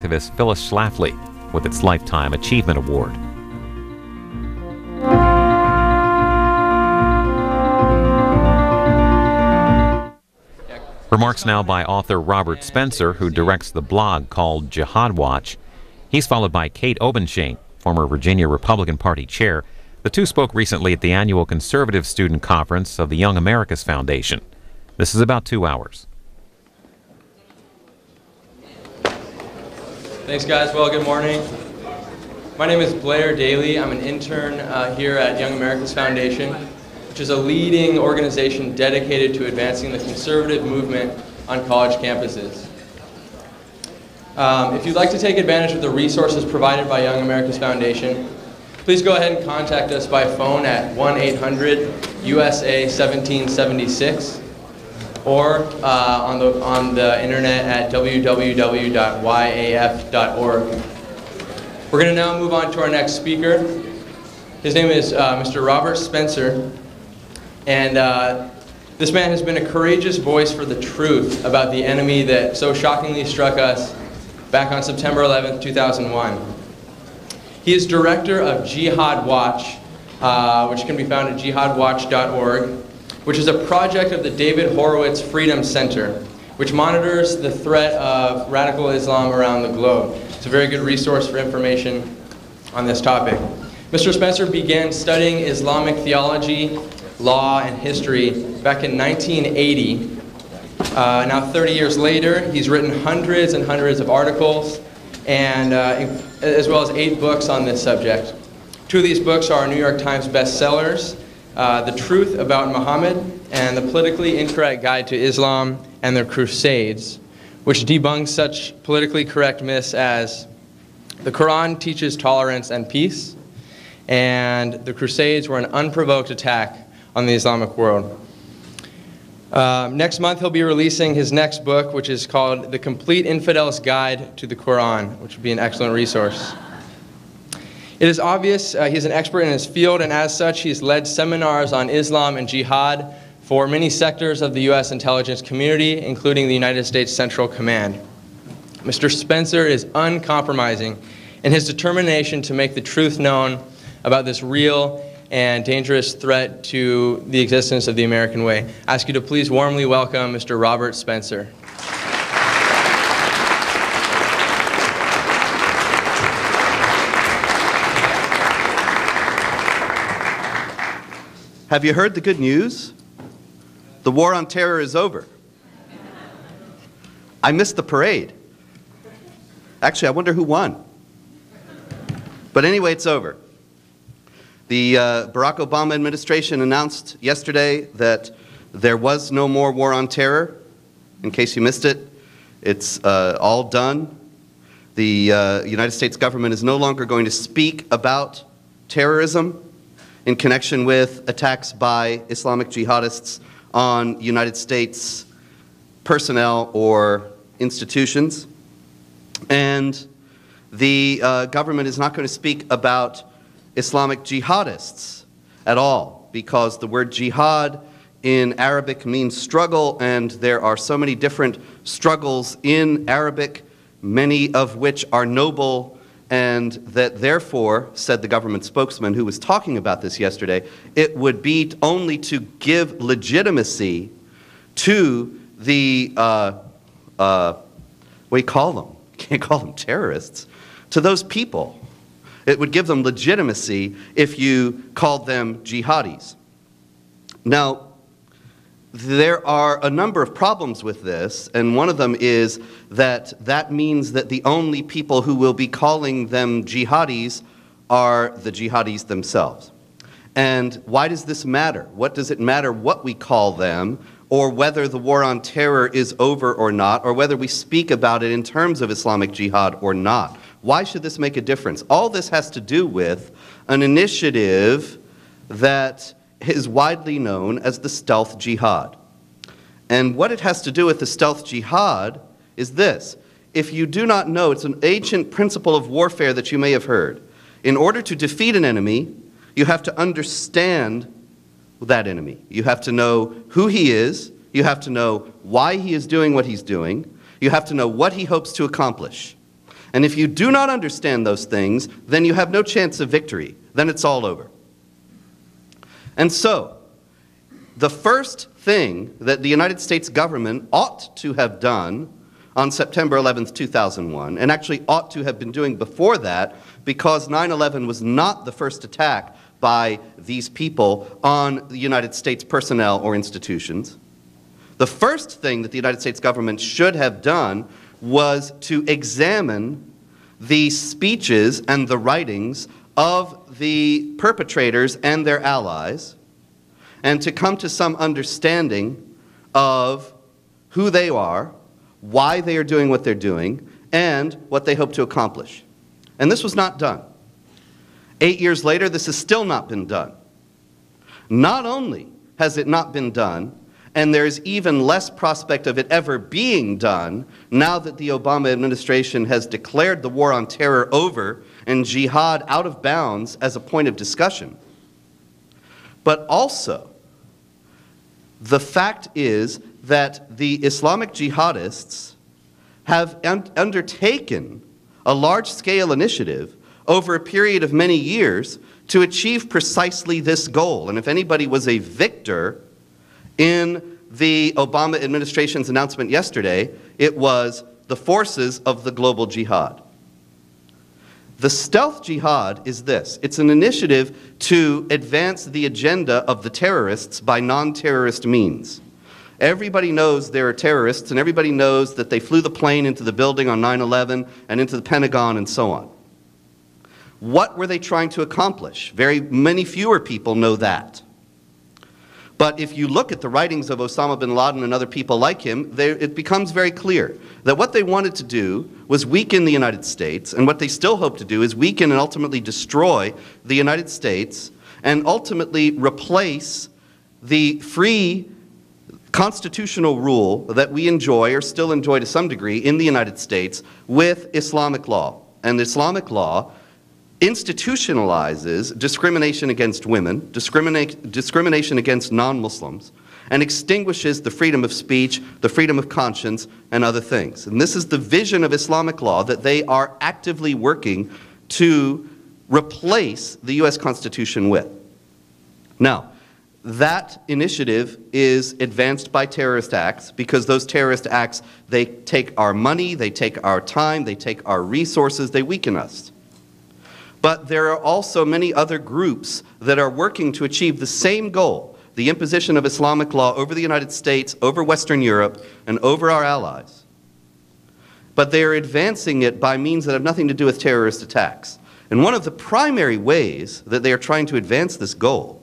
activist Phyllis Schlafly with its Lifetime Achievement Award. Remarks now by author Robert Spencer, who directs the blog called Jihad Watch. He's followed by Kate Obenshain, former Virginia Republican Party chair. The two spoke recently at the annual Conservative Student Conference of the Young America's Foundation. This is about 2 hours. Thanks, guys. Well, good morning. My name is Blair Daly. I'm an intern here at Young America's Foundation, which is a leading organization dedicated to advancing the conservative movement on college campuses. If you'd like to take advantage of the resources provided by Young America's Foundation, please go ahead and contact us by phone at 1-800-USA-1776 or on the internet at www.yaf.org. We're going to now move on to our next speaker. His name is Mr. Robert Spencer, and this man has been a courageous voice for the truth about the enemy that so shockingly struck us back on September 11th, 2001. He is director of Jihad Watch, which can be found at jihadwatch.org, which is a project of the David Horowitz Freedom Center, which monitors the threat of radical Islam around the globe. It's a very good resource for information on this topic. Mr. Spencer began studying Islamic theology, law, and history back in 1980. Now 30 years later, he's written hundreds and hundreds of articles, and as well as 8 books on this subject. 2 of these books are New York Times bestsellers, The Truth About Muhammad and The Politically Incorrect Guide to Islam and the Crusades, which debunks such politically correct myths as the Quran teaches tolerance and peace, and the Crusades were an unprovoked attack on the Islamic world. Next month he'll be releasing his next book, which is called The Complete Infidel's Guide to the Quran, which would be an excellent resource. It is obvious he's an expert in his field, and as such he's led seminars on Islam and jihad for many sectors of the U.S. intelligence community, including the United States Central Command. Mr. Spencer is uncompromising in his determination to make the truth known about this real and dangerous threat to the existence of the American way. I ask you to please warmly welcome Mr. Robert Spencer. Have you heard the good news? The war on terror is over. I missed the parade. Actually, I wonder who won. But anyway, it's over. The Barack Obama administration announced yesterday that there was no more war on terror. In case you missed it, it's all done. The United States government is no longer going to speak about terrorism in connection with attacks by Islamic jihadists on United States personnel or institutions. And the government is not going to speak about Islamic jihadists at all, because the word jihad in Arabic means struggle, and there are so many different struggles in Arabic, many of which are noble, and that therefore, said the government spokesman who was talking about this yesterday, it would be only to give legitimacy to the, what do you call them? You can't call them terrorists. To those people. It would give them legitimacy if you called them jihadis. Now, there are a number of problems with this, and one of them is that that means that the only people who will be calling them jihadis are the jihadis themselves. And why does this matter? What does it matter what we call them, or whether the war on terror is over or not, or whether we speak about it in terms of Islamic jihad or not? Why should this make a difference? All this has to do with an initiative that is widely known as the Stealth Jihad. And what it has to do with the Stealth Jihad is this. If you do not know, it's an ancient principle of warfare that you may have heard. In order to defeat an enemy, you have to understand that enemy. You have to know who he is. You have to know why he is doing what he's doing. You have to know what he hopes to accomplish. And if you do not understand those things, then you have no chance of victory. Then it's all over. And so, the first thing that the United States government ought to have done on September 11th, 2001, and actually ought to have been doing before that, because 9/11 was not the first attack by these people on the United States personnel or institutions. The first thing that the United States government should have done was to examine the speeches and the writings of the perpetrators and their allies, and to come to some understanding of who they are, why they are doing what they're doing, and what they hope to accomplish. And this was not done. 8 years later, this has still not been done. Not only has it not been done, and there's even less prospect of it ever being done now that the Obama administration has declared the war on terror over and jihad out of bounds as a point of discussion. But also, the fact is that the Islamic jihadists have undertaken a large-scale initiative over a period of many years to achieve precisely this goal. And if anybody was a victor in the Obama administration's announcement yesterday, it was the forces of the global jihad. The Stealth Jihad is this. It's an initiative to advance the agenda of the terrorists by non-terrorist means. Everybody knows there are terrorists, and everybody knows that they flew the plane into the building on 9/11 and into the Pentagon and so on. What were they trying to accomplish? Very many fewer people know that. But if you look at the writings of Osama bin Laden and other people like him, it becomes very clear that what they wanted to do was weaken the United States, and what they still hope to do is weaken and ultimately destroy the United States, and ultimately replace the free constitutional rule that we enjoy, or still enjoy to some degree, in the United States with Islamic law. And Islamic law institutionalizes discrimination against women, discrimination against non-Muslims, and extinguishes the freedom of speech, the freedom of conscience, and other things. And this is the vision of Islamic law that they are actively working to replace the U.S. Constitution with. Now, that initiative is advanced by terrorist acts, because those terrorist acts, they take our money, they take our time, they take our resources, they weaken us. But there are also many other groups that are working to achieve the same goal, the imposition of Islamic law over the United States, over Western Europe, and over our allies. But they are advancing it by means that have nothing to do with terrorist attacks. And one of the primary ways that they are trying to advance this goal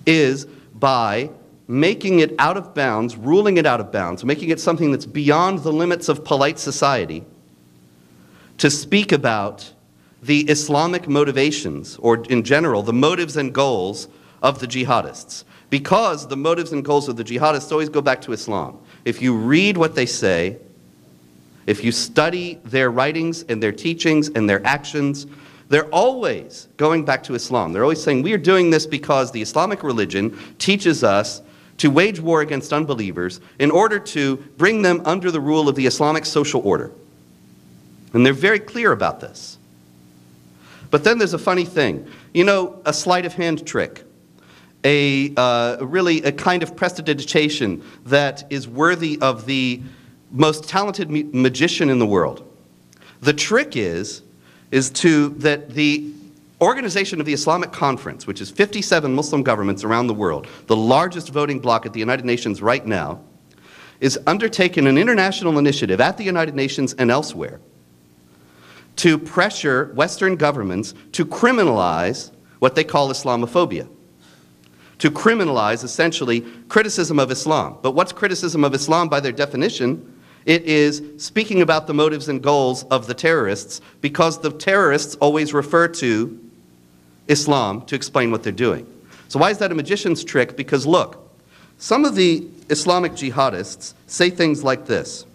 is by making it out of bounds, ruling it out of bounds, making it something that's beyond the limits of polite society, to speak about the Islamic motivations, or in general, the motives and goals of the jihadists. Because the motives and goals of the jihadists always go back to Islam. If you read what they say, if you study their writings and their teachings and their actions, they're always going back to Islam. They're always saying, we are doing this because the Islamic religion teaches us to wage war against unbelievers in order to bring them under the rule of the Islamic social order. And they're very clear about this. But then there's a funny thing. You know, a sleight of hand trick, really a kind of prestidigitation that is worthy of the most talented magician in the world. The trick is that the Organization of the Islamic Conference, which is 57 Muslim governments around the world, the largest voting bloc at the United Nations right now, is undertaking an international initiative at the United Nations and elsewhere to pressure Western governments to criminalize what they call Islamophobia, to criminalize, essentially, criticism of Islam. But what's criticism of Islam by their definition? It is speaking about the motives and goals of the terrorists, because the terrorists always refer to Islam to explain what they're doing. So why is that a magician's trick? Because look, some of the Islamic jihadists say things like this.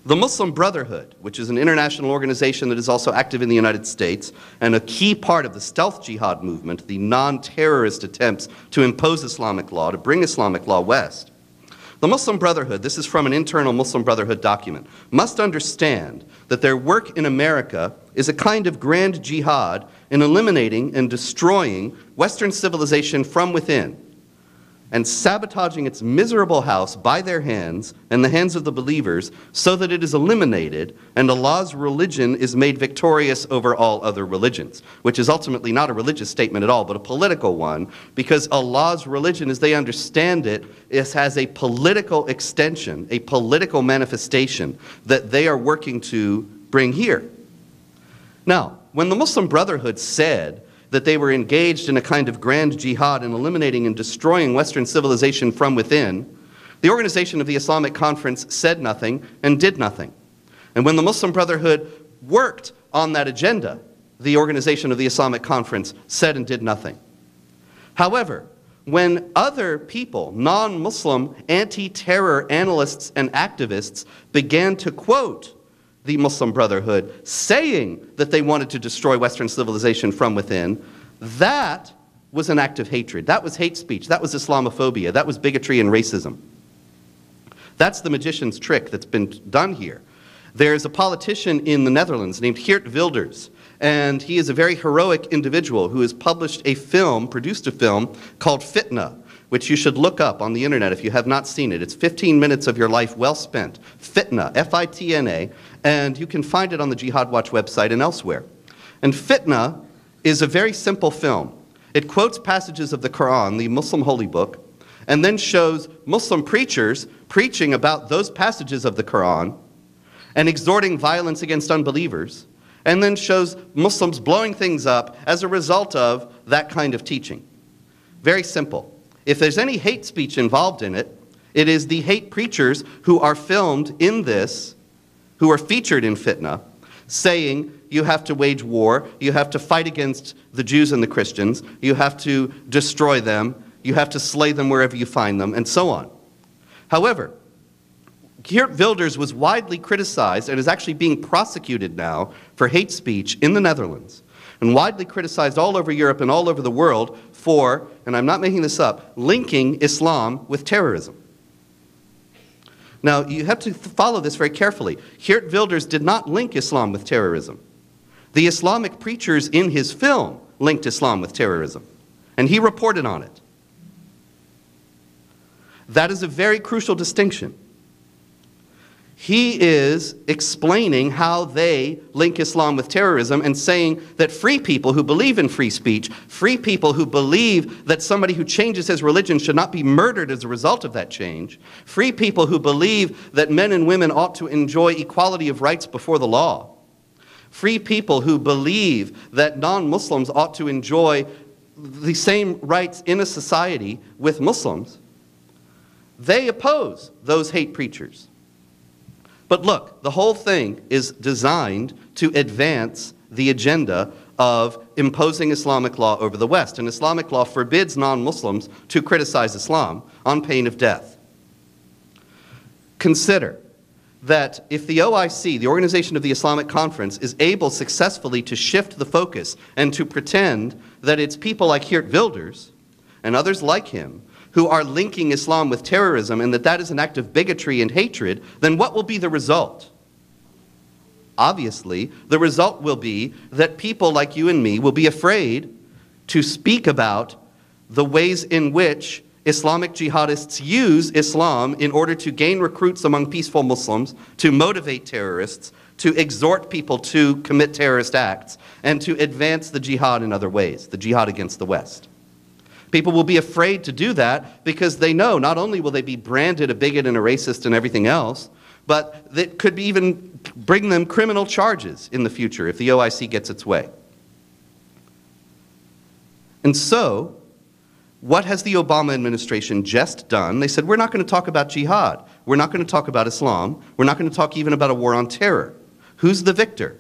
The Muslim Brotherhood, which is an international organization that is also active in the United States, and a key part of the Stealth Jihad movement, the non-terrorist attempts to impose Islamic law, to bring Islamic law west, The Muslim Brotherhood, this is from an internal Muslim Brotherhood document, must understand that their work in America is a kind of grand jihad in eliminating and destroying Western civilization from within and sabotaging its miserable house by their hands and the hands of the believers so that it is eliminated and Allah's religion is made victorious over all other religions, which is ultimately not a religious statement at all, but a political one, because Allah's religion, as they understand it, has a political extension, a political manifestation that they are working to bring here. Now, when the Muslim Brotherhood said that they were engaged in a kind of grand jihad in eliminating and destroying Western civilization from within, the Organization of the Islamic Conference said nothing and did nothing. And when the Muslim Brotherhood worked on that agenda, the Organization of the Islamic Conference said and did nothing. However, when other people, non-Muslim anti-terror analysts and activists, began to quote the Muslim Brotherhood, saying that they wanted to destroy Western civilization from within, that was an act of hatred. That was hate speech. That was Islamophobia. That was bigotry and racism. That's the magician's trick that's been done here. There's a politician in the Netherlands named Geert Wilders, and he is a very heroic individual who has produced a film called Fitna, which you should look up on the internet if you have not seen it. It's 15 minutes of your life well spent. Fitna, F-I-T-N-A, and you can find it on the Jihad Watch website and elsewhere. And Fitna is a very simple film. It quotes passages of the Quran, the Muslim holy book, and then shows Muslim preachers preaching about those passages of the Quran and exhorting violence against unbelievers, and then shows Muslims blowing things up as a result of that kind of teaching. Very simple. If there's any hate speech involved in it, it is the hate preachers who are filmed in this, who are featured in Fitna, saying you have to wage war, you have to fight against the Jews and the Christians, you have to destroy them, you have to slay them wherever you find them, and so on. However, Geert Wilders was widely criticized and is actually being prosecuted now for hate speech in the Netherlands, and widely criticized all over Europe and all over the world for, and I'm not making this up, linking Islam with terrorism. Now, you have to follow this very carefully. Geert Wilders did not link Islam with terrorism. The Islamic preachers in his film linked Islam with terrorism, and he reported on it. That is a very crucial distinction. He is explaining how they link Islam with terrorism and saying that free people who believe in free speech, free people who believe that somebody who changes his religion should not be murdered as a result of that change, free people who believe that men and women ought to enjoy equality of rights before the law, free people who believe that non-Muslims ought to enjoy the same rights in a society with Muslims, they oppose those hate preachers. But look, the whole thing is designed to advance the agenda of imposing Islamic law over the West. And Islamic law forbids non-Muslims to criticize Islam on pain of death. Consider that if the OIC, the Organization of the Islamic Conference, is able successfully to shift the focus and to pretend that it's people like Geert Wilders and others like him who are linking Islam with terrorism and that that is an act of bigotry and hatred, then what will be the result? Obviously, the result will be that people like you and me will be afraid to speak about the ways in which Islamic jihadists use Islam in order to gain recruits among peaceful Muslims, to motivate terrorists, to exhort people to commit terrorist acts, and to advance the jihad in other ways, the jihad against the West. People will be afraid to do that because they know not only will they be branded a bigot and a racist and everything else, but that could even bring them criminal charges in the future if the OIC gets its way. And so, what has the Obama administration just done? They said, we're not going to talk about jihad. We're not going to talk about Islam. We're not going to talk even about a war on terror. Who's the victor?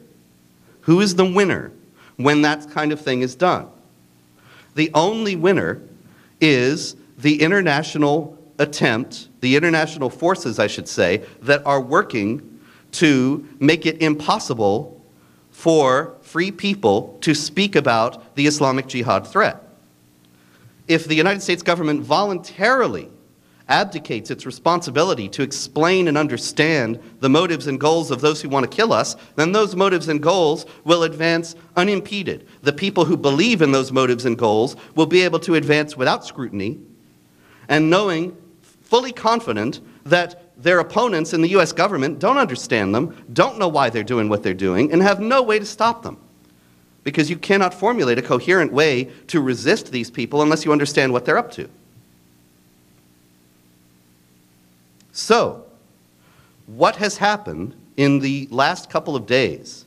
Who is the winner when that kind of thing is done? The only winner is the international attempt, the international forces, I should say, that are working to make it impossible for free people to speak about the Islamic jihad threat. If the United States government voluntarily abdicates its responsibility to explain and understand the motives and goals of those who want to kill us, then those motives and goals will advance unimpeded. The people who believe in those motives and goals will be able to advance without scrutiny and knowing, fully confident, that their opponents in the U.S. government don't understand them, don't know why they're doing what they're doing, and have no way to stop them. Because you cannot formulate a coherent way to resist these people unless you understand what they're up to. So, what has happened in the last couple of days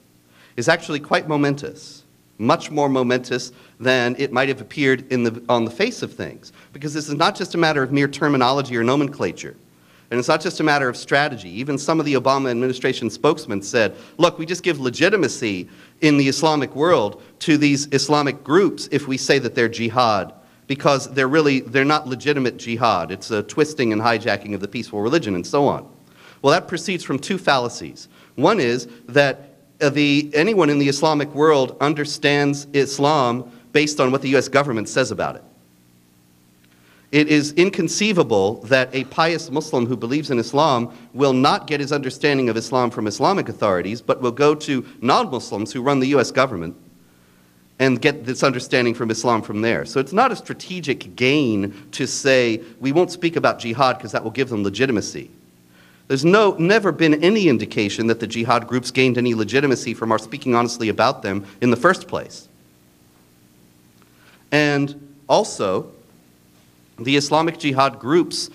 is actually quite momentous, much more momentous than it might have appeared on the face of things. Because this is not just a matter of mere terminology or nomenclature. And it's not just a matter of strategy. Even some of the Obama administration spokesmen said, look, we just give legitimacy in the Islamic world to these Islamic groups if we say that they're jihad, because they're not legitimate jihad. It's a twisting and hijacking of the peaceful religion and so on. Well, that proceeds from two fallacies. One is that anyone in the Islamic world understands Islam based on what the U.S. government says about it. It is inconceivable that a pious Muslim who believes in Islam will not get his understanding of Islam from Islamic authorities, but will go to non-Muslims who run the U.S. government and get this understanding from Islam from there. So it's not a strategic gain to say, we won't speak about jihad because that will give them legitimacy. There's never been any indication that the jihad groups gained any legitimacy from our speaking honestly about them in the first place. And also, the Islamic jihad groups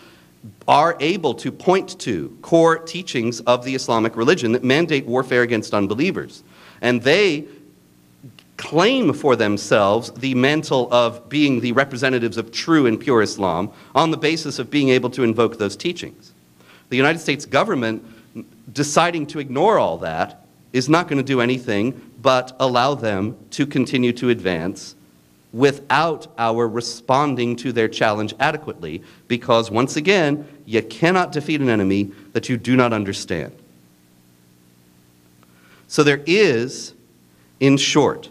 are able to point to core teachings of the Islamic religion that mandate warfare against unbelievers. And they claim for themselves the mantle of being the representatives of true and pure Islam on the basis of being able to invoke those teachings. The United States government deciding to ignore all that is not going to do anything but allow them to continue to advance without our responding to their challenge adequately, because once again, you cannot defeat an enemy that you do not understand. So there is, in short,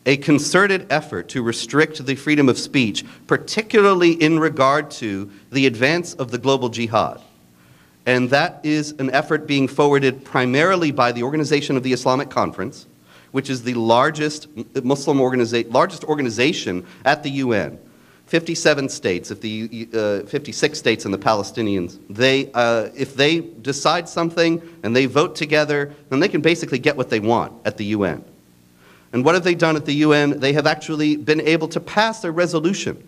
a concerted effort to restrict the freedom of speech, particularly in regard to the advance of the global jihad. And that is an effort being forwarded primarily by the Organization of the Islamic Conference, which is the largest largest organization at the UN. 57 states, 56 states and the Palestinians, if they decide something and they vote together, then they can basically get what they want at the UN. And what have they done at the UN? They have actually been able to pass a resolution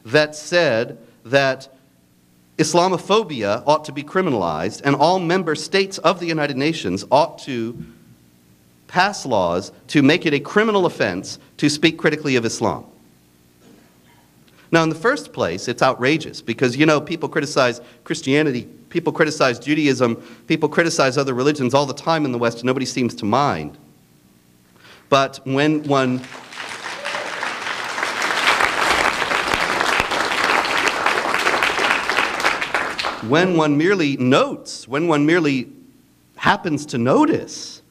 that said that Islamophobia ought to be criminalized, and all member states of the United Nations ought to pass laws to make it a criminal offense to speak critically of Islam. Now, in the first place, it's outrageous because, you know, people criticize Christianity, people criticize Judaism, people criticize other religions all the time in the West, and nobody seems to mind. But when one merely happens to notice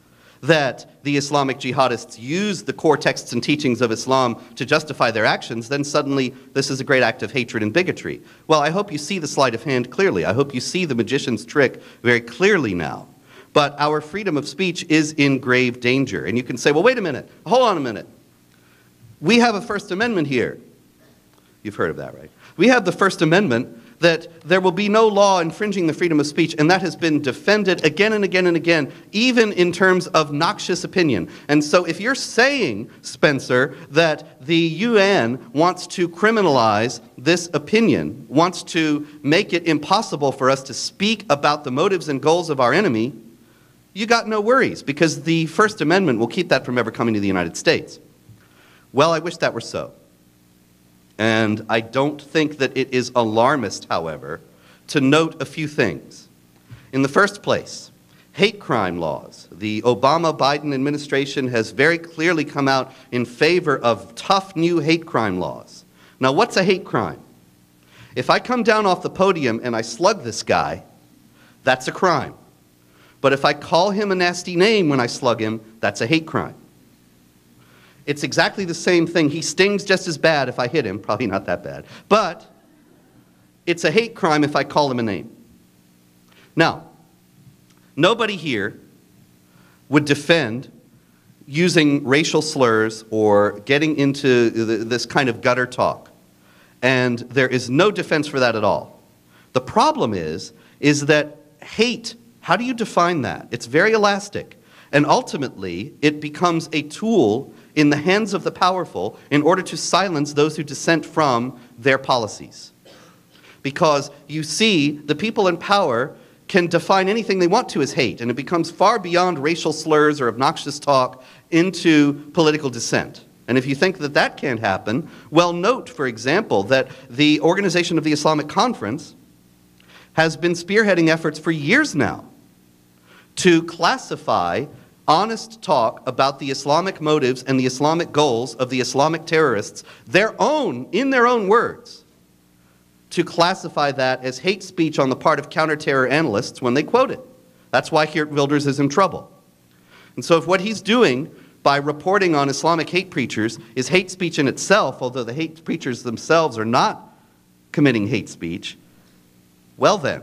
that the Islamic jihadists use the core texts and teachings of Islam to justify their actions, then suddenly this is a great act of hatred and bigotry. Well, I hope you see the sleight of hand clearly. I hope you see the magician's trick very clearly now. But our freedom of speech is in grave danger. And you can say, well, wait a minute, hold on a minute. We have a First Amendment here. You've heard of that, right? We have the First Amendment that there will be no law infringing the freedom of speech, and that has been defended again and again and again, even in terms of noxious opinion. And so if you're saying, Spencer, that the UN wants to criminalize this opinion, wants to make it impossible for us to speak about the motives and goals of our enemy, you got no worries, because the First Amendment will keep that from ever coming to the United States. Well, I wish that were so. And I don't think that it is alarmist, however, to note a few things. In the first place, hate crime laws. The Obama-Biden administration has very clearly come out in favor of tough new hate crime laws. Now, what's a hate crime? If I come down off the podium and I slug this guy, that's a crime. But if I call him a nasty name when I slug him, that's a hate crime. It's exactly the same thing. He stings just as bad if I hit him. Probably not that bad. But it's a hate crime if I call him a name. Now, nobody here would defend using racial slurs or getting into this kind of gutter talk. And there is no defense for that at all. The problem is that hate, how do you define that? It's very elastic. And ultimately, it becomes a tool in the hands of the powerful in order to silence those who dissent from their policies. Because you see, the people in power can define anything they want to as hate, and it becomes far beyond racial slurs or obnoxious talk into political dissent. And if you think that that can't happen, well, note, for example, that the Organization of the Islamic Conference has been spearheading efforts for years now to classify honest talk about the Islamic motives and the Islamic goals of the Islamic terrorists, in their own words, to classify that as hate speech on the part of counter-terror analysts when they quote it. That's why Geert Wilders is in trouble. And so if what he's doing by reporting on Islamic hate preachers is hate speech in itself, although the hate preachers themselves are not committing hate speech, well then,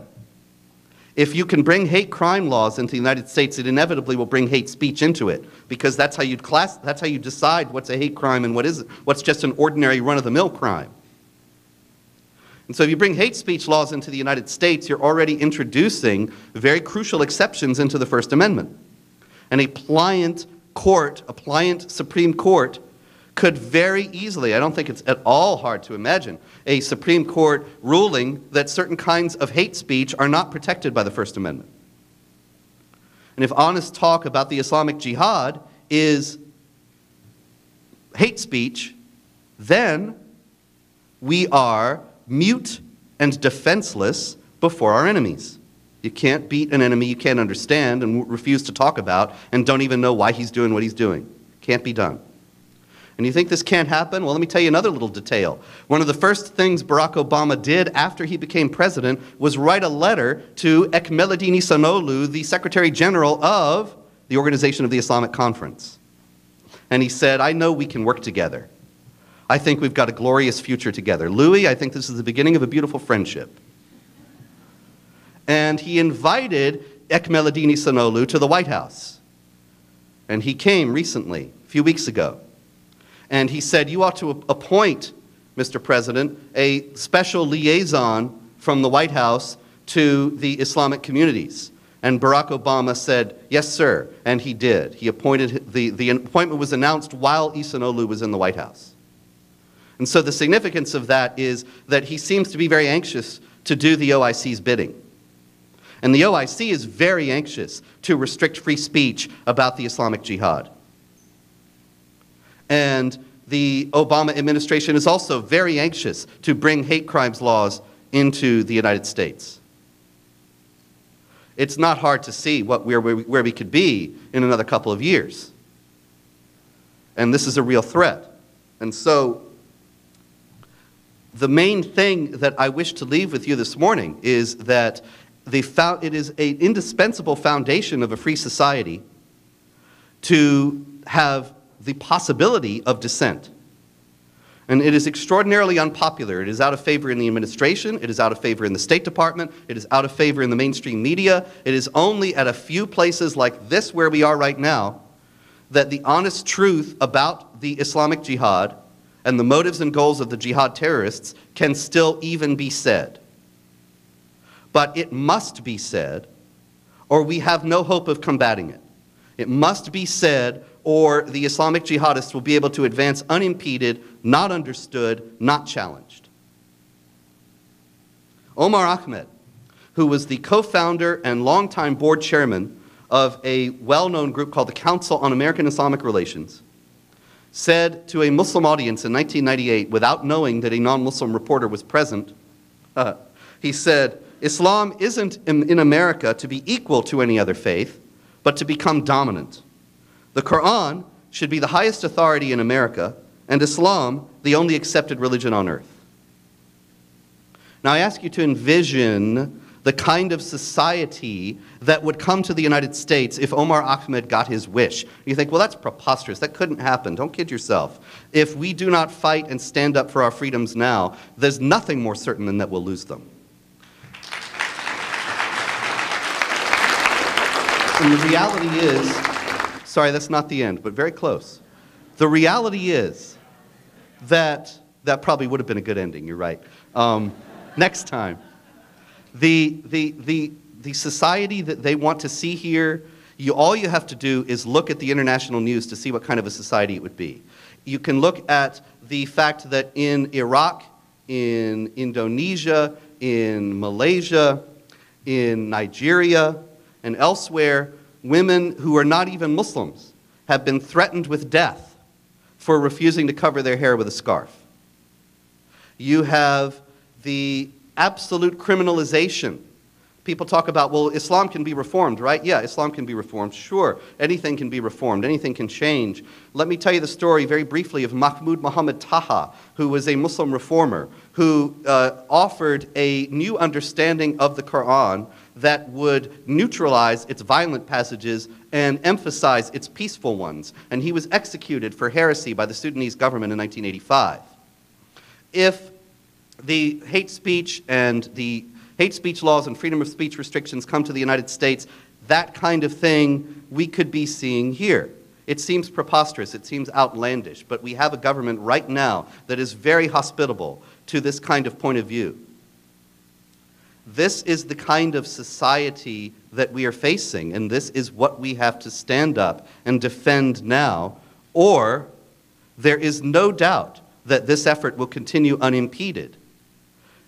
if you can bring hate crime laws into the United States, it inevitably will bring hate speech into it, because that's how you decide what's a hate crime and what's just an ordinary run-of-the-mill crime. And so if you bring hate speech laws into the United States, you're already introducing very crucial exceptions into the First Amendment. And a pliant Supreme Court could very easily, I don't think it's at all hard to imagine, a Supreme Court ruling that certain kinds of hate speech are not protected by the First Amendment. And if honest talk about the Islamic Jihad is hate speech, then we are mute and defenseless before our enemies. You can't beat an enemy you can't understand and refuse to talk about and don't even know why he's doing what he's doing. Can't be done. And you think this can't happen? Well, let me tell you another little detail. One of the first things Barack Obama did after he became president was write a letter to Ekmeladini Sanolu, the Secretary General of the Organization of the Islamic Conference. And he said, I know we can work together. I think we've got a glorious future together. Louis, I think this is the beginning of a beautiful friendship. And he invited Ekmeladini Sanolu to the White House. And he came recently, a few weeks ago. And he said, you ought to appoint, Mr. President, a special liaison from the White House to the Islamic communities. And Barack Obama said, yes, sir. And he did. He appointed, the appointment was announced while Isanolu was in the White House. And so the significance of that is that he seems to be very anxious to do the OIC's bidding. And the OIC is very anxious to restrict free speech about the Islamic Jihad. And the Obama administration is also very anxious to bring hate crimes laws into the United States. It's not hard to see where we could be in another couple of years. And this is a real threat. And so the main thing that I wish to leave with you this morning is that it is an indispensable foundation of a free society to have the possibility of dissent. And it is extraordinarily unpopular. It is out of favor in the administration. It is out of favor in the State Department. It is out of favor in the mainstream media. It is only at a few places like this where we are right now that the honest truth about the Islamic Jihad and the motives and goals of the jihad terrorists can still even be said. But it must be said, or we have no hope of combating it. It must be said, or the Islamic jihadists will be able to advance unimpeded, not understood, not challenged. Omar Ahmed, who was the co-founder and longtime board chairman of a well-known group called the Council on American Islamic Relations, said to a Muslim audience in 1998, without knowing that a non-Muslim reporter was present, he said, Islam isn't in America to be equal to any other faith, but to become dominant. The Quran should be the highest authority in America, and Islam the only accepted religion on earth. Now I ask you to envision the kind of society that would come to the United States if Omar Ahmed got his wish. You think, well, that's preposterous. That couldn't happen. Don't kid yourself. If we do not fight and stand up for our freedoms now, there's nothing more certain than that we'll lose them. And the reality is, sorry, that's not the end, but very close. The reality is that probably would have been a good ending, you're right. Next time. The society that they want to see here, all you have to do is look at the international news to see what kind of a society it would be. You can look at the fact that in Iraq, in Indonesia, in Malaysia, in Nigeria, and elsewhere, women who are not even Muslims have been threatened with death for refusing to cover their hair with a scarf. You have the absolute criminalization. People talk about, well, Islam can be reformed, right? Yeah, Islam can be reformed. Sure, anything can be reformed. Anything can change. Let me tell you the story very briefly of Mahmoud Muhammad Taha, who was a Muslim reformer, who offered a new understanding of the Quran that would neutralize its violent passages and emphasize its peaceful ones. And he was executed for heresy by the Sudanese government in 1985. If the hate speech and the hate speech laws and freedom of speech restrictions come to the United States, that kind of thing we could be seeing here. It seems preposterous, it seems outlandish, but we have a government right now that is very hospitable to this kind of point of view. This is the kind of society that we are facing, and this is what we have to stand up and defend now, or there is no doubt that this effort will continue unimpeded.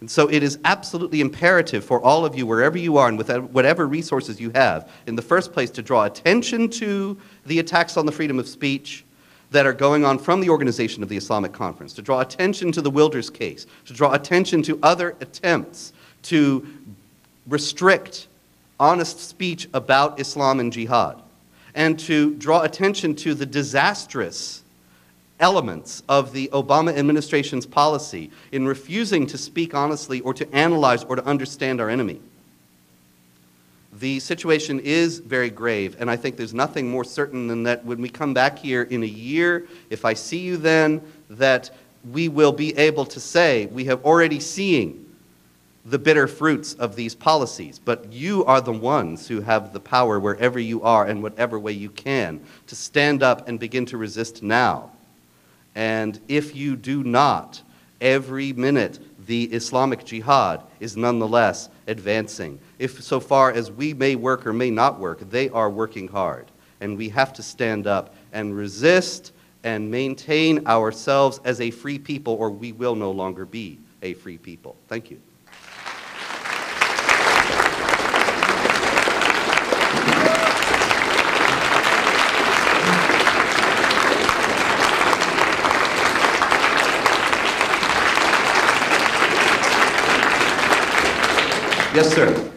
And so it is absolutely imperative for all of you, wherever you are and with whatever resources you have, in the first place to draw attention to the attacks on the freedom of speech that are going on from the organization of the Islamic Conference, to draw attention to the Wilders case, to draw attention to other attempts to restrict honest speech about Islam and jihad, and to draw attention to the disastrous elements of the Obama administration's policy in refusing to speak honestly or to analyze or to understand our enemy. The situation is very grave, and I think there's nothing more certain than that when we come back here in a year, if I see you then, that we will be able to say we have already seen the bitter fruits of these policies, but you are the ones who have the power wherever you are in whatever way you can to stand up and begin to resist now. And if you do not, every minute the Islamic Jihad is nonetheless advancing. If so far as we may work or may not work, they are working hard. And we have to stand up and resist and maintain ourselves as a free people, or we will no longer be a free people. Thank you. Yes, sir.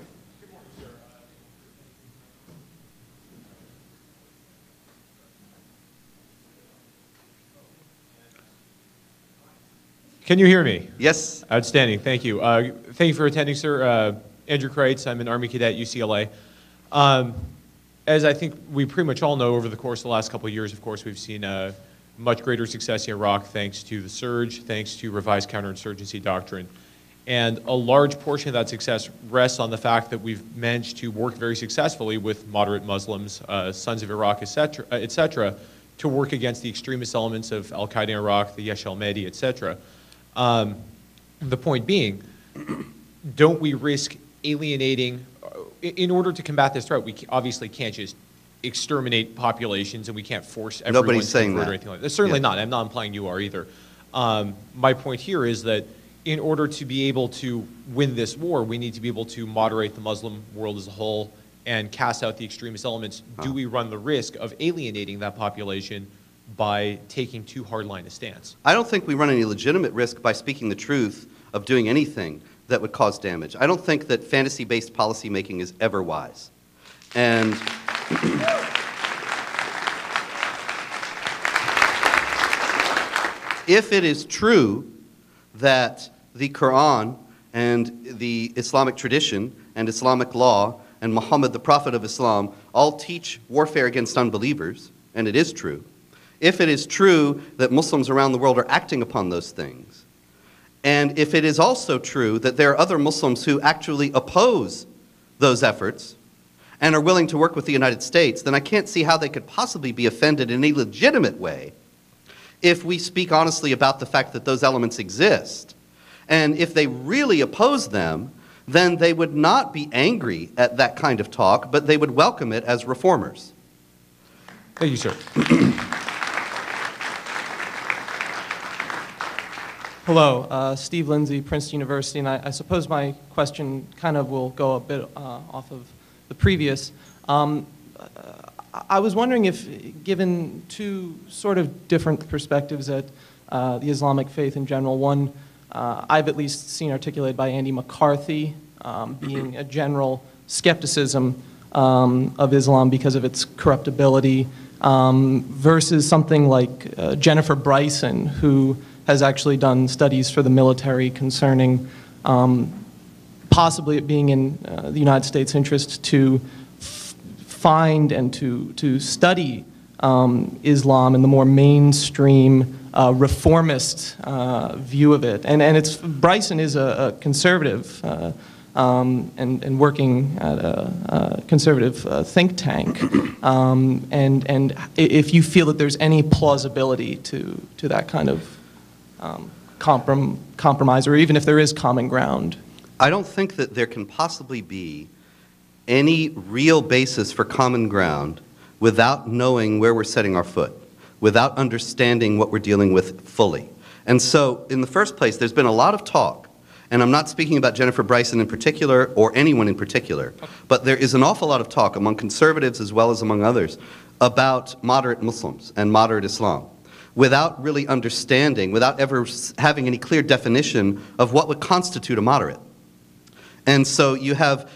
Can you hear me? Yes. Outstanding. Thank you. Thank you for attending, sir. Andrew Kreitz. I'm an Army cadet at UCLA. As I think we pretty much all know, over the course of the last couple of years, of course, we've seen much greater success in Iraq thanks to the surge, thanks to revised counterinsurgency doctrine. And a large portion of that success rests on the fact that we've managed to work very successfully with moderate Muslims, Sons of Iraq, et cetera, to work against the extremist elements of Al-Qaeda in Iraq, the Yesh al-Mahdi, et cetera. The point being, don't we risk alienating, in order to combat this threat, we obviously can't just exterminate populations and we can't force everyone to convert or anything like that. Certainly not. I'm not implying you are either. My point here is that in order to be able to win this war, we need to be able to moderate the Muslim world as a whole and cast out the extremist elements. Do we run the risk of alienating that population by taking too hardline a stance? I don't think we run any legitimate risk by speaking the truth of doing anything that would cause damage. I don't think that fantasy-based policymaking is ever wise. And if it is true that the Quran and the Islamic tradition and Islamic law and Muhammad, the Prophet of Islam, all teach warfare against unbelievers, and it is true, if it is true that Muslims around the world are acting upon those things, and if it is also true that there are other Muslims who actually oppose those efforts, and are willing to work with the United States, then I can't see how they could possibly be offended in a legitimate way if we speak honestly about the fact that those elements exist. And if they really oppose them, then they would not be angry at that kind of talk, but they would welcome it as reformers. Thank you, sir. Hello, Steve Lindsay, Princeton University, and I suppose my question kind of will go a bit off of the previous. I was wondering if, given two sort of different perspectives at the Islamic faith in general, one I've at least seen articulated by Andy McCarthy, being a general skepticism of Islam because of its corruptibility, versus something like Jennifer Bryson, who has actually done studies for the military concerning possibly it being in the United States' interest to find and to study Islam in the more mainstream reformist view of it. And Bryson is a conservative and working at a conservative think tank. And if you feel that there's any plausibility to that kind of compromise, or even if there is common ground. I don't think that there can possibly be any real basis for common ground without knowing where we're setting our foot, without understanding what we're dealing with fully. And so, in the first place, there's been a lot of talk, and I'm not speaking about Jennifer Bryson in particular or anyone in particular, but there is an awful lot of talk among conservatives as well as among others about moderate Muslims and moderate Islam, without really understanding, without ever having any clear definition of what would constitute a moderate. And so you have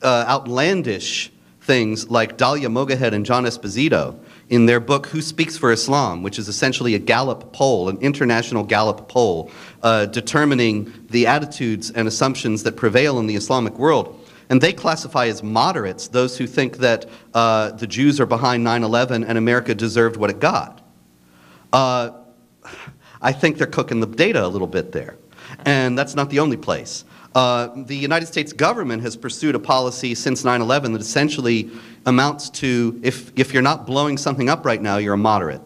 outlandish things like Dalia Mogahed and John Esposito in their book, Who Speaks for Islam, which is essentially a Gallup poll, an international Gallup poll, determining the attitudes and assumptions that prevail in the Islamic world. And they classify as moderates those who think that the Jews are behind 9/11 and America deserved what it got. I think they're cooking the data a little bit there. And that's not the only place. The United States government has pursued a policy since 9/11 that essentially amounts to, if you're not blowing something up right now, you're a moderate.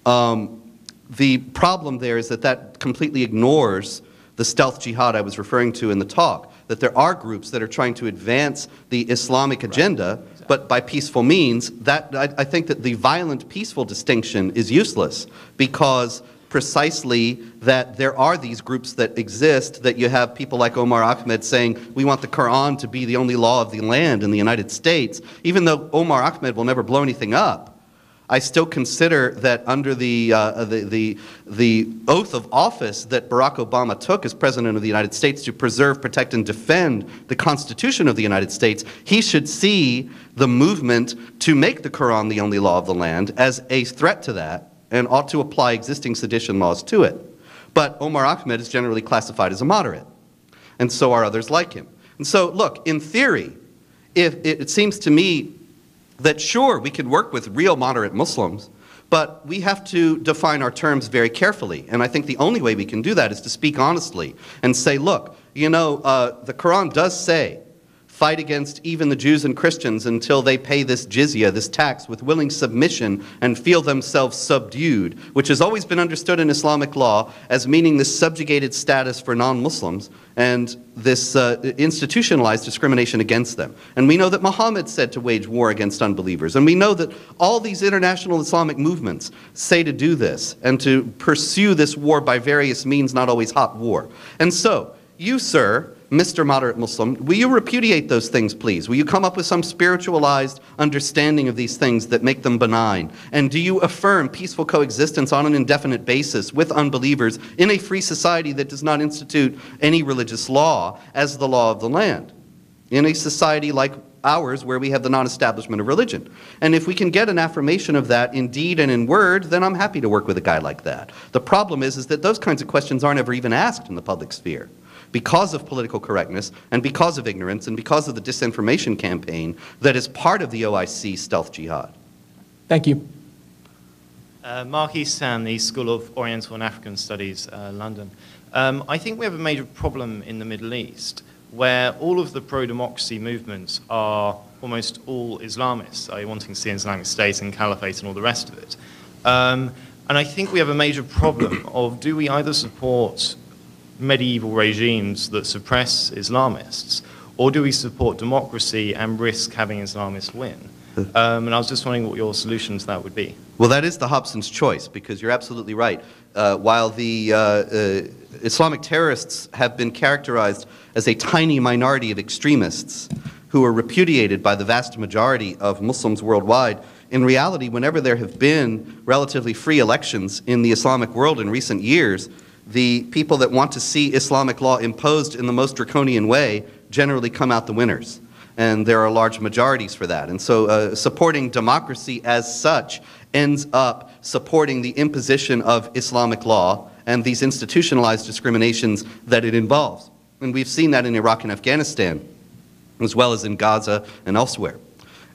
The problem there is that completely ignores the stealth jihad I was referring to in the talk, that there are groups that are trying to advance the Islamic agenda, but by peaceful means. That I think that the violent peaceful distinction is useless, because precisely that there are these groups that exist, that you have people like Omar Ahmed saying, we want the Quran to be the only law of the land in the United States. Even though Omar Ahmed will never blow anything up, I still consider that under the oath of office that Barack Obama took as President of the United States to preserve, protect, and defend the Constitution of the United States, he should see the movement to make the Quran the only law of the land as a threat to that, and ought to apply existing sedition laws to it. But Omar Ahmed is generally classified as a moderate, and so are others like him. And so, look, in theory, it seems to me that sure, we could work with real moderate Muslims, but we have to define our terms very carefully. And I think the only way we can do that is to speak honestly and say, look, you know, the Quran does say, fight against even the Jews and Christians until they pay this jizya, this tax, with willing submission and feel themselves subdued, which has always been understood in Islamic law as meaning this subjugated status for non-Muslims and this institutionalized discrimination against them. And we know that Muhammad said to wage war against unbelievers. And we know that all these international Islamic movements say to do this and to pursue this war by various means, not always hot war. And so, you, sir, Mr. Moderate Muslim, will you repudiate those things, please? Will you come up with some spiritualized understanding of these things that make them benign? And do you affirm peaceful coexistence on an indefinite basis with unbelievers in a free society that does not institute any religious law as the law of the land? In a society like ours where we have the non-establishment of religion. And if we can get an affirmation of that in deed and in word, then I'm happy to work with a guy like that. The problem is that those kinds of questions aren't ever even asked in the public sphere, because of political correctness and because of ignorance and because of the disinformation campaign that is part of the OIC stealth jihad. Thank you. Mark Eastham, the School of Oriental and African Studies, London. I think we have a major problem in the Middle East where all of the pro-democracy movements are almost all Islamists, wanting to see an Islamic State and caliphate and all the rest of it. And I think we have a major problem of, do we either support medieval regimes that suppress Islamists, or do we support democracy and risk having Islamists win? And I was just wondering what your solution to that would be. Well, that is the Hobson's choice, because you're absolutely right. While the Islamic terrorists have been characterized as a tiny minority of extremists who are repudiated by the vast majority of Muslims worldwide, in reality, whenever there have been relatively free elections in the Islamic world in recent years, the people that want to see Islamic law imposed in the most draconian way generally come out the winners. And there are large majorities for that. And so supporting democracy as such ends up supporting the imposition of Islamic law and these institutionalized discriminations that it involves. And we've seen that in Iraq and Afghanistan, as well as in Gaza and elsewhere.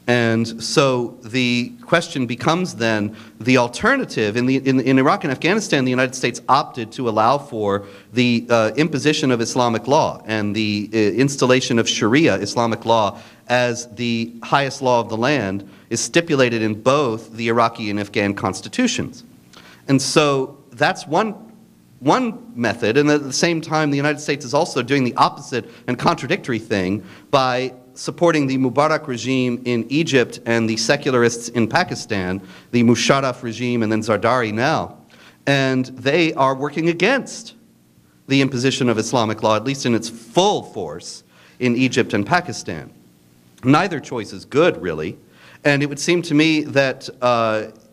And so the question becomes then, the alternative, in Iraq and Afghanistan, the United States opted to allow for the imposition of Islamic law and the installation of Sharia, Islamic law, as the highest law of the land, is stipulated in both the Iraqi and Afghan constitutions. And so that's one method, and at the same time the United States is also doing the opposite and contradictory thing by supporting the Mubarak regime in Egypt and the secularists in Pakistan, the Musharraf regime and then Zardari now. And they are working against the imposition of Islamic law, at least in its full force, in Egypt and Pakistan. Neither choice is good, really. And it would seem to me that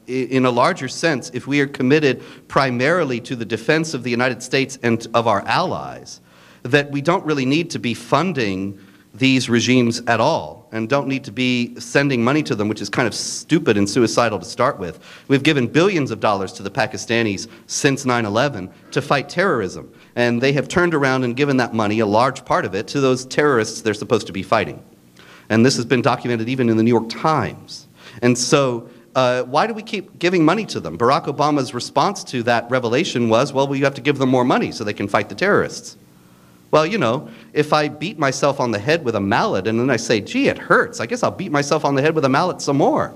in a larger sense, if we are committed primarily to the defense of the United States and of our allies, that we don't really need to be funding these regimes at all, and don't need to be sending money to them, which is kind of stupid and suicidal to start with. We've given billions of dollars to the Pakistanis since 9/11 to fight terrorism, and they have turned around and given that money, a large part of it, to those terrorists they're supposed to be fighting. And this has been documented even in the New York Times. And so why do we keep giving money to them? Barack Obama's response to that revelation was, well, we have to give them more money so they can fight the terrorists. Well, you know, if I beat myself on the head with a mallet and then I say, gee, it hurts, I guess I'll beat myself on the head with a mallet some more.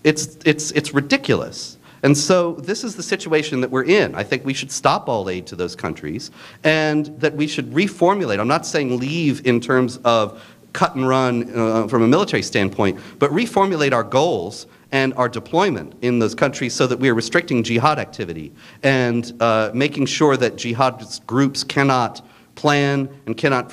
It's ridiculous. And so this is the situation that we're in. I think we should stop all aid to those countries and that we should reformulate. I'm not saying leave in terms of cut and run from a military standpoint, but reformulate our goals and our deployment in those countries so that we are restricting jihad activity and making sure that jihadist groups cannot plan and cannot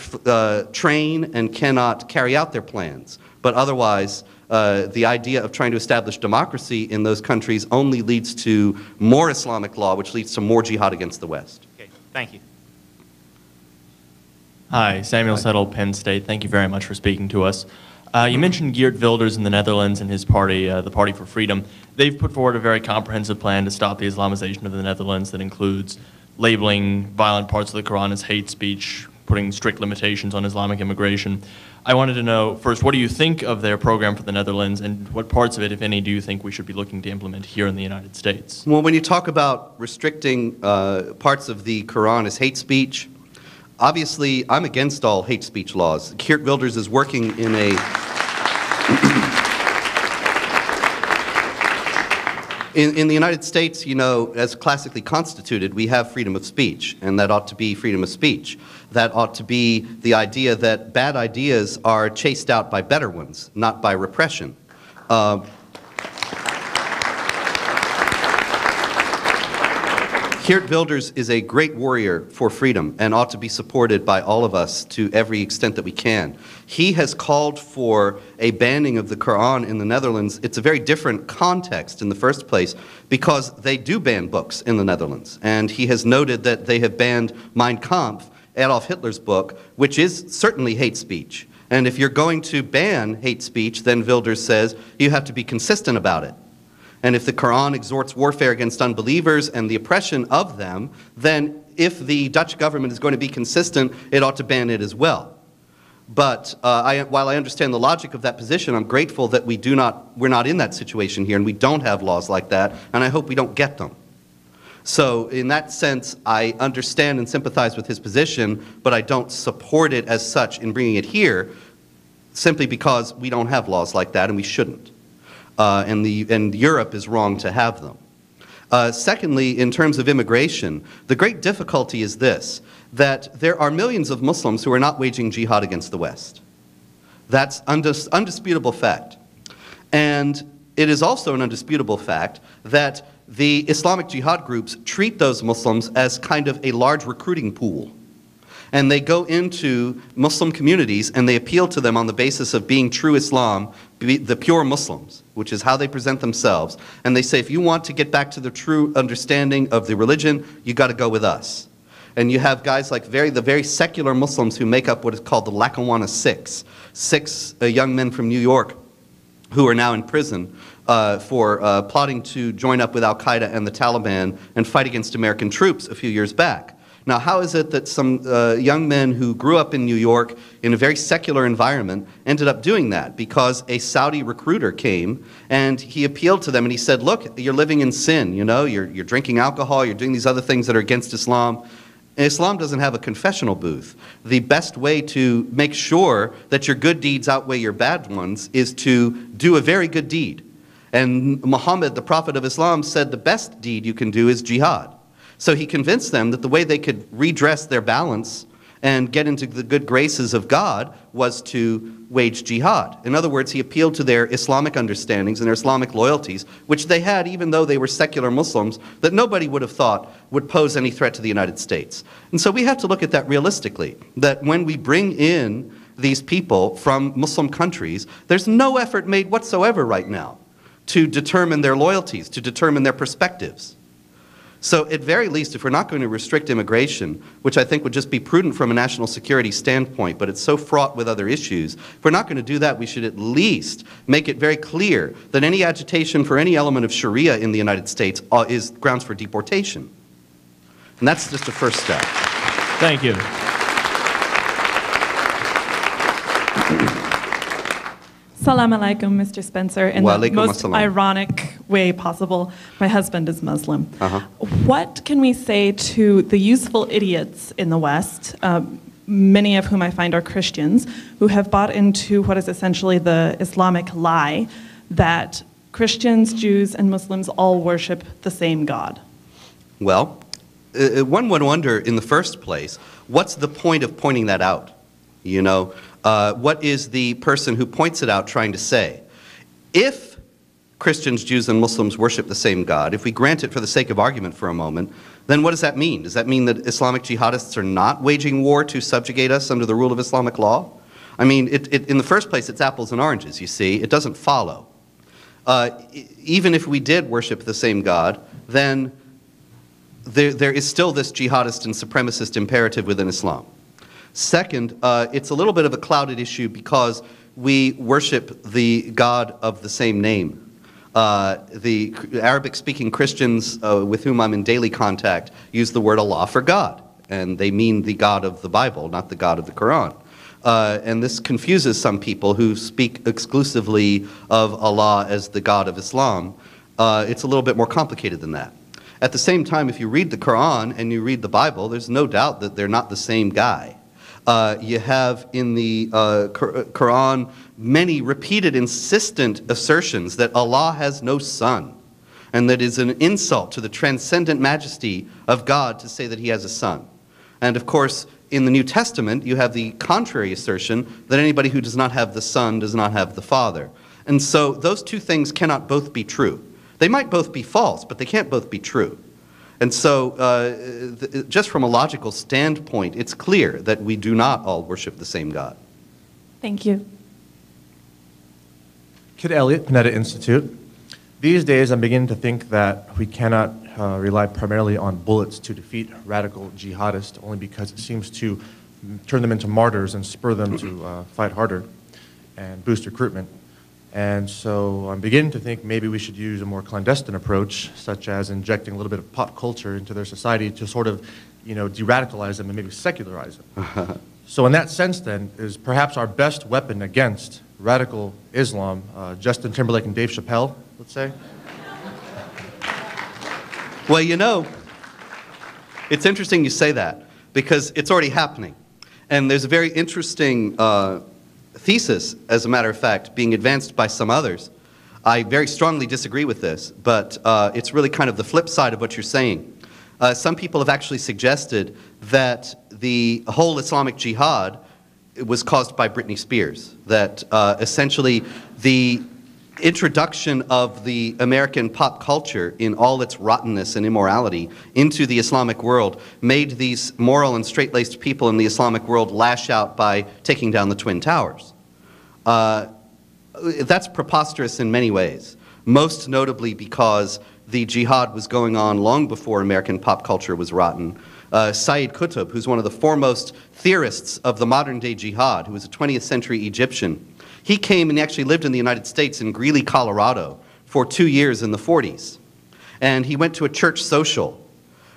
train and cannot carry out their plans. But otherwise, the idea of trying to establish democracy in those countries only leads to more Islamic law, which leads to more jihad against the West. Okay, thank you. Hi, Samuel Settle, Penn State. Thank you very much for speaking to us. You mentioned Geert Wilders in the Netherlands and his party, the Party for Freedom. They've put forward a very comprehensive plan to stop the Islamization of the Netherlands that includes labeling violent parts of the Quran as hate speech, putting strict limitations on Islamic immigration. I wanted to know, first, what do you think of their program for the Netherlands, and what parts of it, if any, do you think we should be looking to implement here in the United States? Well, when you talk about restricting parts of the Quran as hate speech, obviously I'm against all hate speech laws. Geert Wilders is working in a In the United States, you know, as classically constituted, we have freedom of speech, and that ought to be freedom of speech. That ought to be the idea that bad ideas are chased out by better ones, not by repression. Geert Wilders is a great warrior for freedom and ought to be supported by all of us to every extent that we can. He has called for a banning of the Quran in the Netherlands. It's a very different context in the first place because they do ban books in the Netherlands. And he has noted that they have banned Mein Kampf, Adolf Hitler's book, which is certainly hate speech. And if you're going to ban hate speech, then Wilders says you have to be consistent about it. And if the Quran exhorts warfare against unbelievers and the oppression of them, then if the Dutch government is going to be consistent, it ought to ban it as well. But while I understand the logic of that position, I'm grateful that we're not in that situation here and we don't have laws like that, and I hope we don't get them. So in that sense, I understand and sympathize with his position, but I don't support it as such in bringing it here, simply because we don't have laws like that and we shouldn't. And Europe is wrong to have them. Secondly, in terms of immigration, the great difficulty is this, that there are millions of Muslims who are not waging jihad against the West. That's undisputable fact. And it is also an undisputable fact that the Islamic jihad groups treat those Muslims as kind of a large recruiting pool. And they go into Muslim communities and they appeal to them on the basis of being true Islam, the pure Muslims, which is how they present themselves. And they say, if you want to get back to the true understanding of the religion, you got to go with us. And you have guys like the very secular Muslims who make up what is called the Lackawanna Six. Six young men from New York who are now in prison for plotting to join up with Al-Qaeda and the Taliban and fight against American troops a few years back. Now, how is it that some young men who grew up in New York in a very secular environment ended up doing that? Because a Saudi recruiter came and he appealed to them and he said, look, you're living in sin, you know, you're drinking alcohol, you're doing these other things that are against Islam. Islam doesn't have a confessional booth. The best way to make sure that your good deeds outweigh your bad ones is to do a very good deed. And Muhammad, the prophet of Islam, said the best deed you can do is jihad. So he convinced them that the way they could redress their balance and get into the good graces of God was to wage jihad. In other words, he appealed to their Islamic understandings and their Islamic loyalties, which they had even though they were secular Muslims, that nobody would have thought would pose any threat to the United States. And so we have to look at that realistically, that when we bring in these people from Muslim countries, there's no effort made whatsoever right now to determine their loyalties, to determine their perspectives. So at very least, if we're not going to restrict immigration, which I think would just be prudent from a national security standpoint, but it's so fraught with other issues, if we're not going to do that, we should at least make it very clear that any agitation for any element of Sharia in the United States is grounds for deportation. And that's just a first step. Thank you. Salam alaikum, Mr. Spencer. In the most ironic way possible, my husband is Muslim. What can we say to the useful idiots in the West, many of whom I find are Christians, who have bought into what is essentially the Islamic lie that Christians, Jews, and Muslims all worship the same God? Well, one would wonder in the first place, what's the point of pointing that out? You know, what is the person who points it out trying to say? If Christians, Jews, and Muslims worship the same God, if we grant it for the sake of argument for a moment, then what does that mean? Does that mean that Islamic jihadists are not waging war to subjugate us under the rule of Islamic law? I mean, in the first place, it's apples and oranges, you see. It doesn't follow. Even if we did worship the same God, then there is still this jihadist and supremacist imperative within Islam. Second, it's a little bit of a clouded issue because we worship the God of the same name. The Arabic-speaking Christians with whom I'm in daily contact use the word Allah for God, and they mean the God of the Bible, not the God of the Quran. And this confuses some people who speak exclusively of Allah as the God of Islam. It's a little bit more complicated than that. At the same time, if you read the Quran and you read the Bible, there's no doubt that they're not the same guy. You have in the Quran many repeated insistent assertions that Allah has no son, and that it is an insult to the transcendent majesty of God to say that he has a son. And of course, in the New Testament, you have the contrary assertion that anybody who does not have the Son does not have the Father. And so those two things cannot both be true. They might both be false, but they can't both be true. And so just from a logical standpoint, it's clear that we do not all worship the same God. Thank you. Kid Elliott, Panetta Institute. These days, I'm beginning to think that we cannot rely primarily on bullets to defeat radical jihadists, only because it seems to turn them into martyrs and spur them to fight harder and boost recruitment. And so I'm beginning to think maybe we should use a more clandestine approach, such as injecting a little bit of pop culture into their society to sort of, de-radicalize them and maybe secularize them. So in that sense, then, is perhaps our best weapon against radical Islam Justin Timberlake and Dave Chappelle, let's say? Well, it's interesting you say that, because it's already happening. And there's a very interesting thesis, as a matter of fact, being advanced by some others. I very strongly disagree with this, but it's really kind of the flip side of what you're saying. Some people have actually suggested that the whole Islamic Jihad was caused by Britney Spears, that essentially the introduction of the American pop culture in all its rottenness and immorality into the Islamic world made these moral and straight-laced people in the Islamic world lash out by taking down the Twin Towers. That's preposterous in many ways, most notably because the jihad was going on long before American pop culture was rotten. Sayyid Qutb, who's one of the foremost theorists of the modern-day jihad, who was a 20th century Egyptian, he came and actually lived in the United States in Greeley, Colorado for 2 years in the 40s. And he went to a church social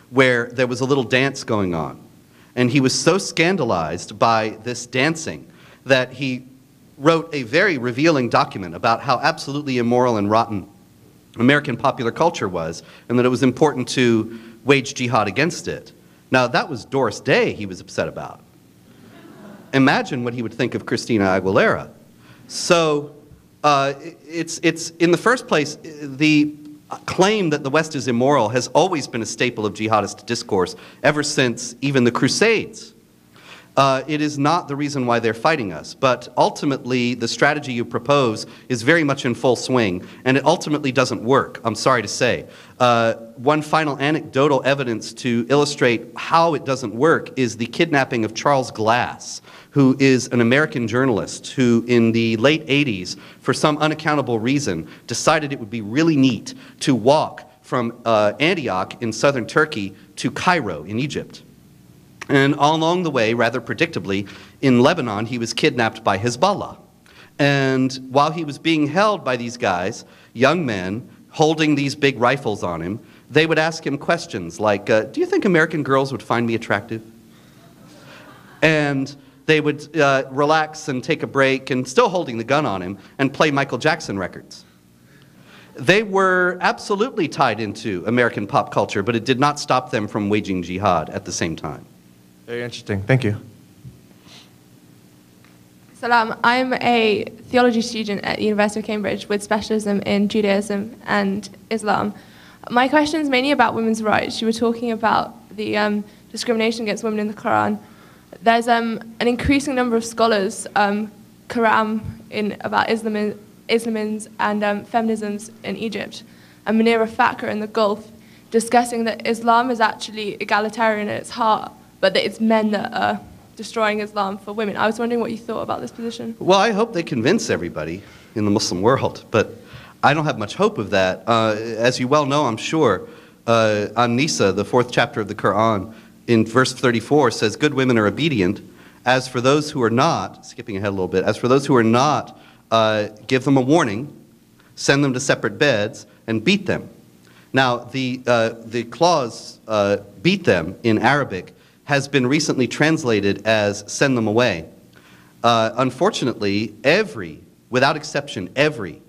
where there was a little dance going on. And he was so scandalized by this dancing that he wrote a very revealing document about how absolutely immoral and rotten American popular culture was, and that it was important to wage jihad against it. Now, that was Doris Day he was upset about. Imagine what he would think of Christina Aguilera. So it's in the first place, the claim that the West is immoral has always been a staple of jihadist discourse ever since even the Crusades. It is not the reason why they're fighting us, but ultimately the strategy you propose is very much in full swing, and it ultimately doesn't work, I'm sorry to say. One final anecdotal evidence to illustrate how it doesn't work is the kidnapping of Charles Glass, who is an American journalist who in the late 80s, for some unaccountable reason, decided it would be really neat to walk from Antioch in southern Turkey to Cairo in Egypt. And all along the way, rather predictably, in Lebanon, he was kidnapped by Hezbollah. And while he was being held by these guys, young men, holding these big rifles on him, they would ask him questions like, do you think American girls would find me attractive? And they would relax and take a break, and still holding the gun on him, and play Michael Jackson records. They were absolutely tied into American pop culture, but it did not stop them from waging jihad at the same time. Very interesting. Thank you. Salam. I'm a theology student at the University of Cambridge with specialism in Judaism and Islam. My question is mainly about women's rights. You were talking about the discrimination against women in the Quran. There's an increasing number of scholars, Karam about Islamins and feminisms in Egypt, and Munira Fakhr in the Gulf, discussing that Islam is actually egalitarian at its heart, but that it's men that are destroying Islam for women. I was wondering what you thought about this position. Well, I hope they convince everybody in the Muslim world, but I don't have much hope of that. As you well know, I'm sure, An-Nisa, the 4th chapter of the Quran, in verse 34 says, good women are obedient. As for those who are not, skipping ahead a little bit, as for those who are not, give them a warning, send them to separate beds, and beat them. Now, the clause, beat them, in Arabic, has been recently translated as send them away. Unfortunately, without exception, every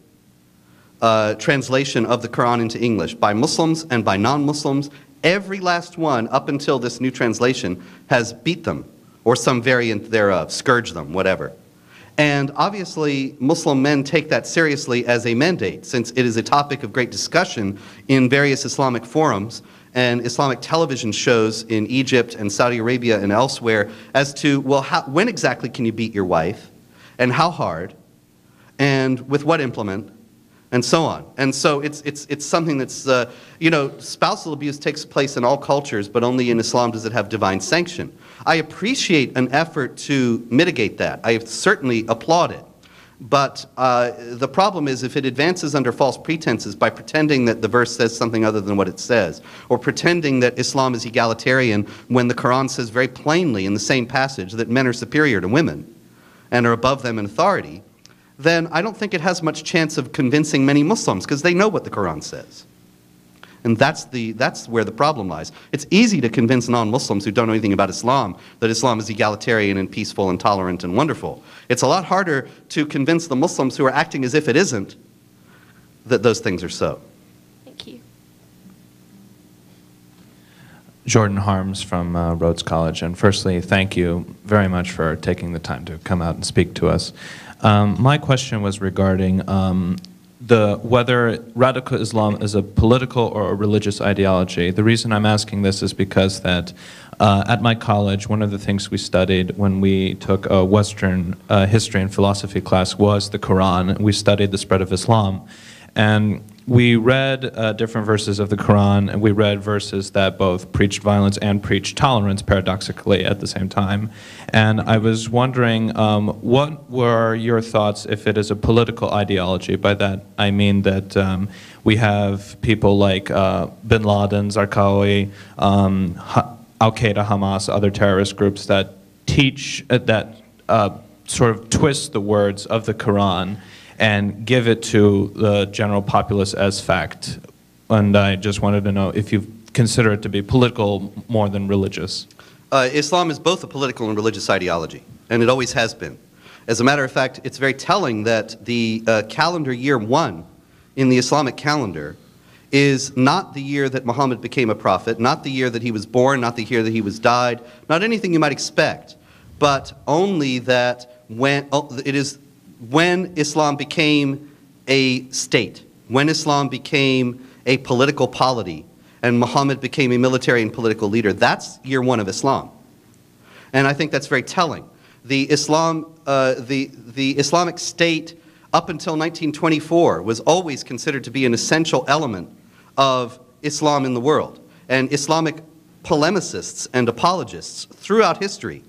translation of the Quran into English by Muslims and by non-Muslims, every last one up until this new translation has beat them, or some variant thereof, scourge them, whatever. And obviously, Muslim men take that seriously as a mandate, since it is a topic of great discussion in various Islamic forums and Islamic television shows in Egypt and Saudi Arabia and elsewhere as to, well, when exactly can you beat your wife, and how hard, and with what implement, and so on. And so it's something that's, spousal abuse takes place in all cultures, but only in Islam does it have divine sanction. I appreciate an effort to mitigate that. I certainly applaud it. But the problem is if it advances under false pretenses by pretending that the verse says something other than what it says, or pretending that Islam is egalitarian when the Quran says very plainly in the same passage that men are superior to women and are above them in authority, then I don't think it has much chance of convincing many Muslims, because they know what the Quran says. And that's where the problem lies. It's easy to convince non-Muslims who don't know anything about Islam that Islam is egalitarian and peaceful and tolerant and wonderful. It's a lot harder to convince the Muslims who are acting as if it isn't that those things are so. Thank you. Jordan Harms from Rhodes College. And firstly, thank you very much for taking the time to come out and speak to us. My question was regarding whether radical Islam is a political or a religious ideology. The reason I'm asking this is because that at my college, one of the things we studied when we took a Western history and philosophy class was the Quran. We studied the spread of Islam. And we read different verses of the Quran, and we read verses that both preached violence and preached tolerance, paradoxically, at the same time. And I was wondering, what were your thoughts if it is a political ideology? By that, I mean that we have people like bin Laden, Zarqawi, Al-Qaeda, Hamas, other terrorist groups that teach, that sort of twist the words of the Quran and give it to the general populace as fact. And I just wanted to know if you consider it to be political more than religious. Islam is both a political and religious ideology, and it always has been. As a matter of fact, it's very telling that the calendar year 1 in the Islamic calendar is not the year that Muhammad became a prophet, not the year that he was born, not the year that he was died, not anything you might expect, but only that it is when Islam became a state, when Islam became a political polity, and Muhammad became a military and political leader. That's year 1 of Islam. And I think that's very telling. The Islamic State up until 1924 was always considered to be an essential element of Islam in the world. And Islamic polemicists and apologists throughout history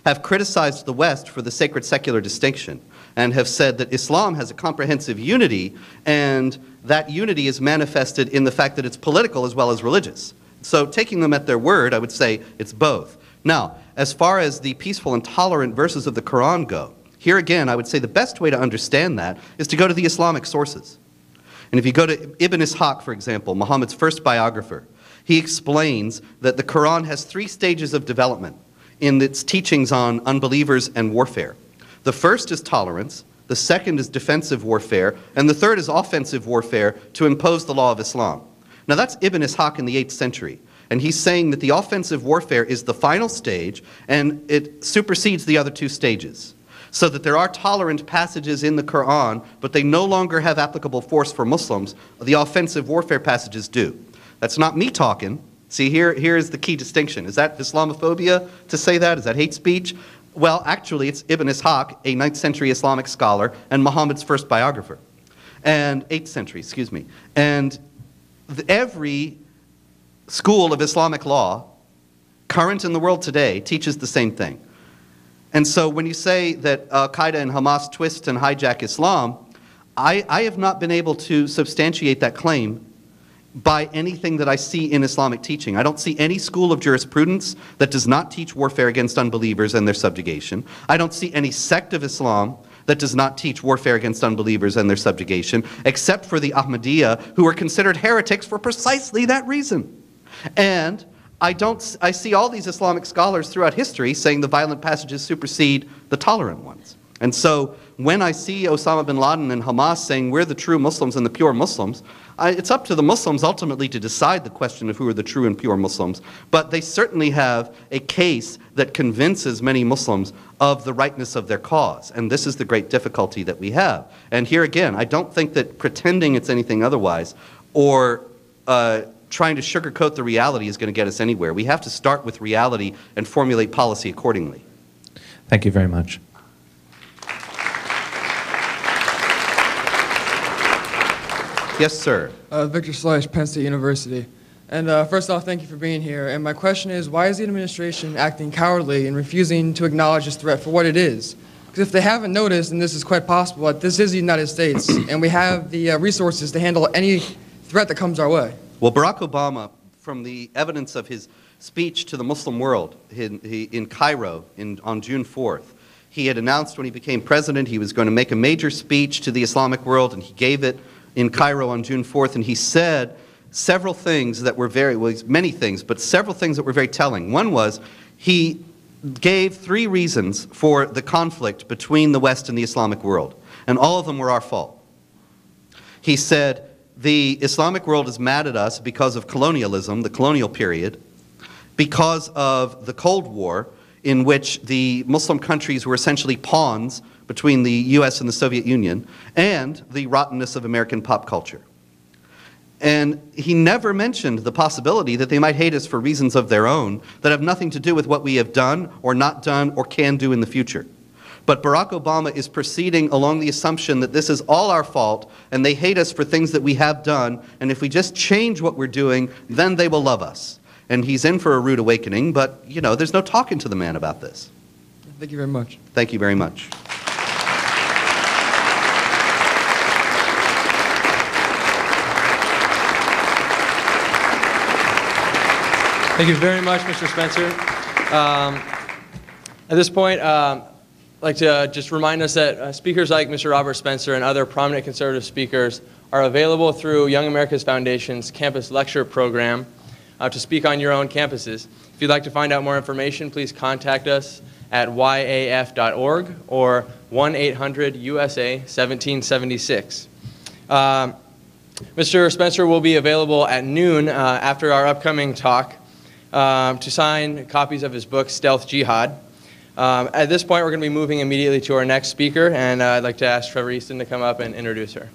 have criticized the West for the sacred secular distinction, and have said that Islam has a comprehensive unity, and that unity is manifested in the fact that it's political as well as religious. So taking them at their word, I would say it's both. Now, as far as the peaceful and tolerant verses of the Quran go, here again, I would say the best way to understand that is to go to the Islamic sources. And if you go to Ibn Ishaq, for example, Muhammad's first biographer, he explains that the Quran has 3 stages of development in its teachings on unbelievers and warfare. The first is tolerance, the second is defensive warfare, and the third is offensive warfare to impose the law of Islam. Now that's Ibn Ishaq in the 8th century, and he's saying that the offensive warfare is the final stage, and it supersedes the other 2 stages. So that there are tolerant passages in the Quran, but they no longer have applicable force for Muslims. The offensive warfare passages do. That's not me talking. See, here is the key distinction. Is that Islamophobia to say that? Is that hate speech? Well, actually, it's Ibn Ishaq, a 9th century Islamic scholar, and Muhammad's first biographer. And 8th century, excuse me. And every school of Islamic law, current in the world today, teaches the same thing. And so when you say that Al-Qaeda and Hamas twist and hijack Islam, I have not been able to substantiate that claim by anything that I see in Islamic teaching. I don't see any school of jurisprudence that does not teach warfare against unbelievers and their subjugation. I don't see any sect of Islam that does not teach warfare against unbelievers and their subjugation, except for the Ahmadiyya, who are considered heretics for precisely that reason. And I see all these Islamic scholars throughout history saying the violent passages supersede the tolerant ones. And so when I see Osama bin Laden and Hamas saying we're the true Muslims and the pure Muslims, it's up to the Muslims ultimately to decide the question of who are the true and pure Muslims. But they certainly have a case that convinces many Muslims of the rightness of their cause. And this is the great difficulty that we have. And here again, I don't think that pretending it's anything otherwise or trying to sugarcoat the reality is going to get us anywhere. We have to start with reality and formulate policy accordingly. Thank you very much. Yes, sir. Victor Slash, Penn State University. And first off, thank you for being here. And my question is, why is the administration acting cowardly and refusing to acknowledge this threat for what it is? Because if they haven't noticed, and this is quite possible, that this is the United States, and we have the resources to handle any threat that comes our way. Well, Barack Obama, from the evidence of his speech to the Muslim world in Cairo on June 4th, he had announced when he became president he was going to make a major speech to the Islamic world, and he gave it in Cairo on June 4th, and he said several things that were many things, but several things that were very telling. One was he gave 3 reasons for the conflict between the West and the Islamic world, and all of them were our fault. He said, the Islamic world is mad at us because of colonialism, the colonial period, because of the Cold War, in which the Muslim countries were essentially pawns between the US and the Soviet Union, and the rottenness of American pop culture. And he never mentioned the possibility that they might hate us for reasons of their own that have nothing to do with what we have done or not done or can do in the future. But Barack Obama is proceeding along the assumption that this is all our fault and they hate us for things that we have done, and if we just change what we're doing, then they will love us. And he's in for a rude awakening, but, you know, there's no talking to the man about this. Thank you very much. Thank you very much. Thank you very much, Mr. Spencer. At this point, I'd like to just remind us that speakers like Mr. Robert Spencer and other prominent conservative speakers are available through Young America's Foundation's campus lecture program to speak on your own campuses. If you'd like to find out more information, please contact us at yaf.org or 1-800-USA-1776. Mr. Spencer will be available at noon after our upcoming talk to sign copies of his book, Stealth Jihad. At this point, we're going to be moving immediately to our next speaker, and I'd like to ask Trevor Easton to come up and introduce her.